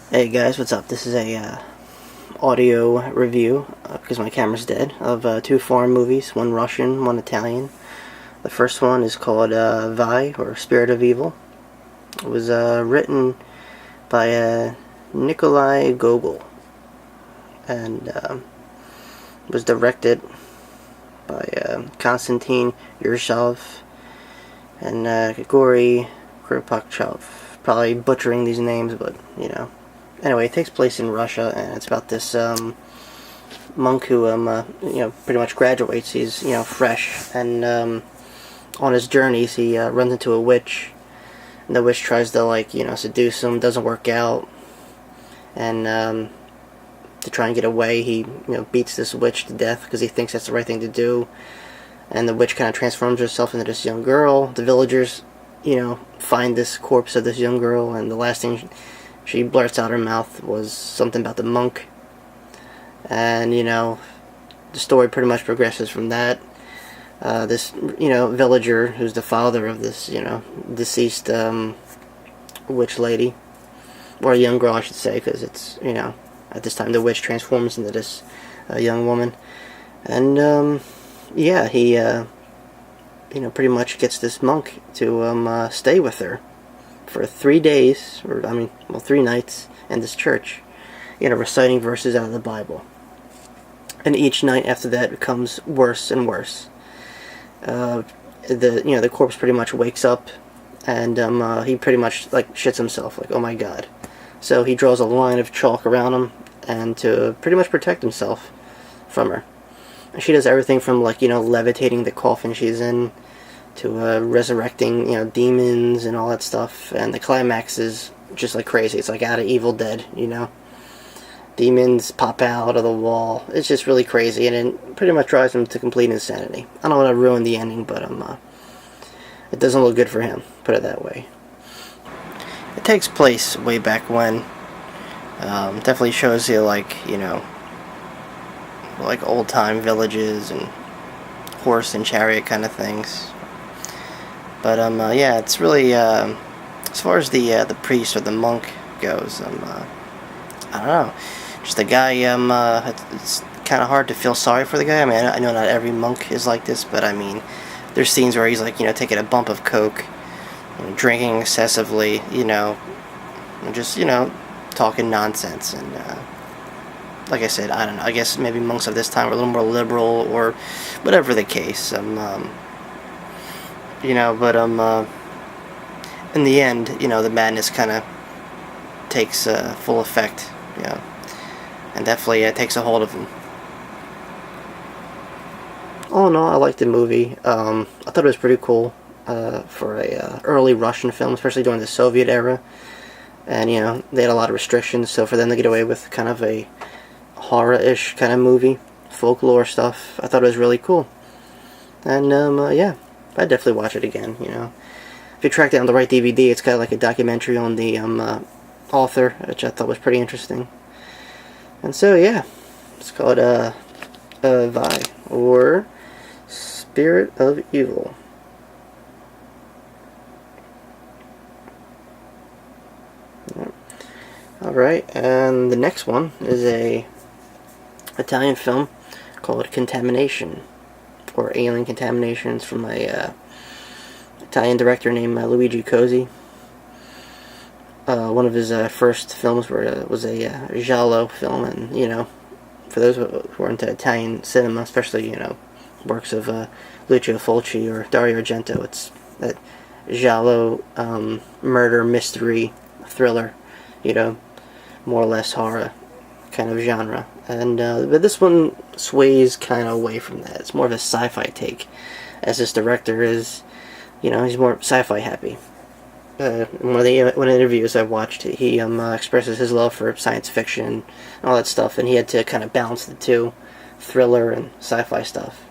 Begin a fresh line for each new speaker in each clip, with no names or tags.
Hey guys, what's up? This is a audio review, because my camera's dead, of two foreign movies, one Russian, one Italian. The first one is called Vi, or Spirit of Evil. It was written by Nikolai Gogol, and was directed by Konstantin Yurshov and Grigory Kropotchov. Probably butchering these names, but you know. Anyway, it takes place in Russia, and it's about this monk who, pretty much graduates. He's, fresh, and on his journeys, he runs into a witch, and the witch tries to, seduce him. Doesn't work out, and to try and get away, he, beats this witch to death because he thinks that's the right thing to do. And the witch kind of transforms herself into this young girl. The villagers, find this corpse of this young girl, and the last thing she blurts out her mouth was something about the monk. And, the story pretty much progresses from that. This, villager, who's the father of this, deceased witch lady, or a young girl, I should say, because it's, at this time the witch transforms into this young woman. And, he, pretty much gets this monk to stay with her for 3 days, 3 nights in this church, reciting verses out of the Bible. And each night after that becomes worse and worse. The corpse pretty much wakes up, and he pretty much shits himself, oh my god. So he draws a line of chalk around him, and to pretty much protect himself from her. And she does everything from levitating the coffin she's in, to resurrecting, demons and all that stuff. And the climax is just crazy. It's out of Evil Dead, Demons pop out of the wall. It's just really crazy, and it pretty much drives him to complete insanity. I don't want to ruin the ending, but it doesn't look good for him, put it that way. It takes place way back when. Definitely shows you, old-time villages and horse and chariot kind of things. But it's really as far as the priest or the monk goes, I don't know. Just the guy. It's kind of hard to feel sorry for the guy. I know not every monk is like this, but there's scenes where he's taking a bump of coke, drinking excessively, and just talking nonsense. And like I said, I don't know. I guess maybe monks of this time were a little more liberal, or whatever the case. In the end, the madness kind of takes full effect, and definitely takes a hold of him. All in all, I liked the movie. I thought it was pretty cool for a early Russian film, especially during the Soviet era. And, they had a lot of restrictions, so for them to get away with kind of a horror-ish kind of movie, folklore stuff, I thought it was really cool. And, I'd definitely watch it again, If you track down the right DVD, it's got a documentary on the author, which I thought was pretty interesting. And so, it's called Vi, or Spirit of Evil. Alright, and the next one is a Italian film called Contamination, or Alien Contamination. It's from a Italian director named Luigi Cozzi. One of his first films was a giallo film, and for those who are into Italian cinema, especially works of Lucio Fulci or Dario Argento, it's that giallo murder mystery thriller, more or less horror kind of genre. And but this one sways kind of away from that. It's more of a sci-fi take, as this director is, he's more sci-fi happy. In one of the interviews I watched, he expresses his love for science fiction and all that stuff, and he had to kind of balance the two, thriller and sci-fi stuff.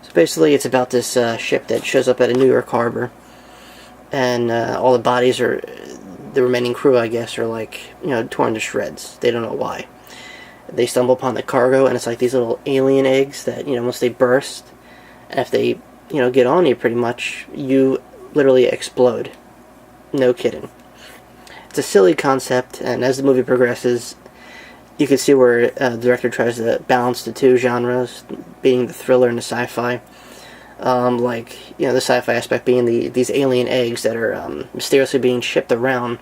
So basically, it's about this ship that shows up at a New York harbor, and all the bodies are, the remaining crew, I guess, are torn to shreds. They don't know why. They stumble upon the cargo, and it's these little alien eggs that, once they burst, and if they, get on you, pretty much, you literally explode. No kidding. it's a silly concept, and as the movie progresses, you can see where the director tries to balance the two genres, being the thriller and the sci-fi. Like, the sci-fi aspect being these alien eggs that are mysteriously being shipped around,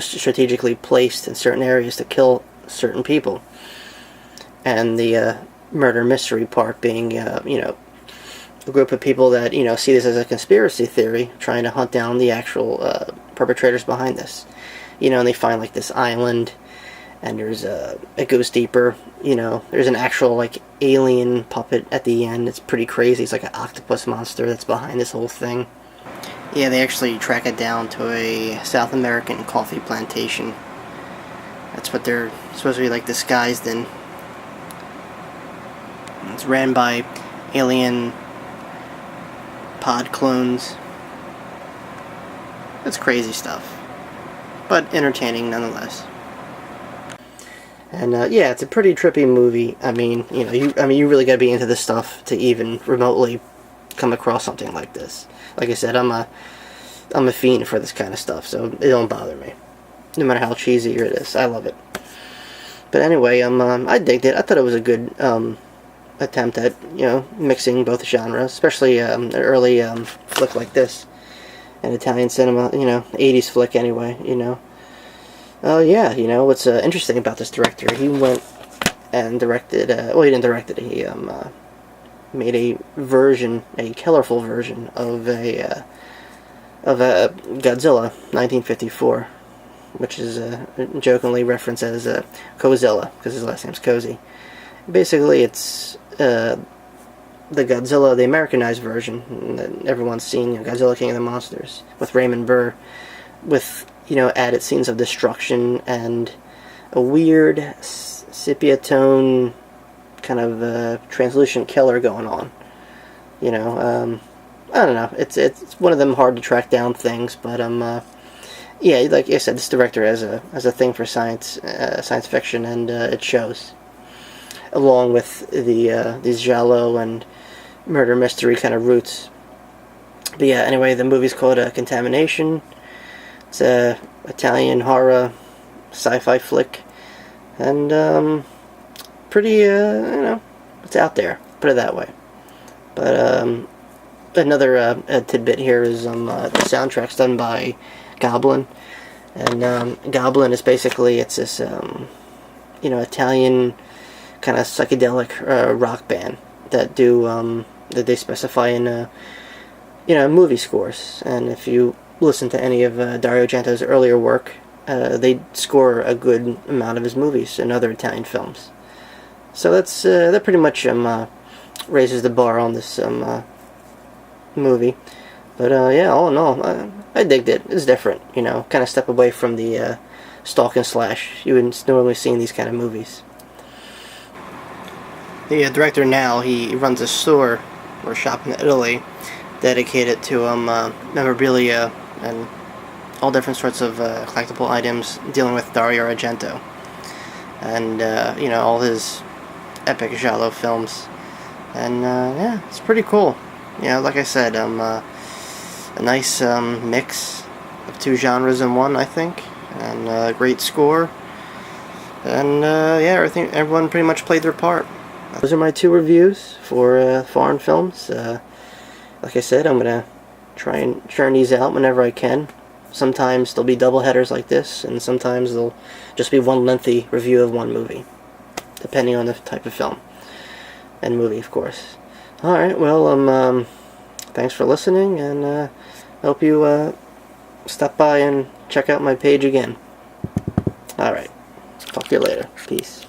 strategically placed in certain areas to kill certain people. And the murder mystery part being, a group of people that, see this as a conspiracy theory, trying to hunt down the actual perpetrators behind this. And they find, like, this island, and it goes deeper, there's an actual, like, alien puppet at the end. It's pretty crazy. It's like an octopus monster that's behind this whole thing. Yeah, they actually track it down to a South American coffee plantation. That's what they're supposed to be, like, disguised in. It's ran by alien pod clones. It's crazy stuff, but entertaining nonetheless. And yeah, it's a pretty trippy movie. I mean, you really got to be into this stuff to even remotely come across something like this. Like I said, I'm a fiend for this kind of stuff, so it don't bother me. No matter how cheesy it is, I love it. But anyway, I digged it. I thought it was a good attempt at mixing both genres, especially an early flick like this, an Italian cinema, 80s flick anyway. Oh yeah, what's interesting about this director? He went and directed. Well, he didn't direct it. He made a colorful version of a Godzilla, 1954, which is jokingly referenced as Cozilla because his last name's Cozy. Basically, it's the Godzilla, the Americanized version that everyone's seen, Godzilla King of the Monsters, with Raymond Burr, with added scenes of destruction and a weird sepia tone kind of translucent killer going on. I don't know. It's one of them hard to track down things, but yeah, like I said, this director has a thing for science fiction, and it shows. Along with these giallo and murder mystery kind of roots. But yeah, anyway, the movie's called Contamination. It's a Italian horror sci-fi flick, and pretty it's out there, put it that way. But another tidbit here is the soundtrack's done by Goblin, and Goblin is basically it's this Italian kind of psychedelic rock band that that they specify in movie scores. And if you listen to any of Dario Argento's earlier work, they score a good amount of his movies and other Italian films. So that pretty much raises the bar on this movie. But yeah, all in all, I digged it. It's different, kind of step away from the stalk and slash you wouldn't normally see in these kind of movies. The director now, he runs a store or shop in Italy dedicated to memorabilia and all different sorts of collectible items dealing with Dario Argento. And, all his epic giallo films. And, yeah, it's pretty cool. Like I said, a nice mix of two genres in one, I think. And a great score. And, yeah, everyone pretty much played their part. Those are my two reviews for foreign films. Like I said, I'm going to try and churn these out whenever I can. Sometimes there'll be double headers like this, and sometimes there'll just be one lengthy review of one movie, depending on the type of film and movie, of course. Alright, well, thanks for listening, and hope you stop by and check out my page again. Alright, talk to you later. Peace.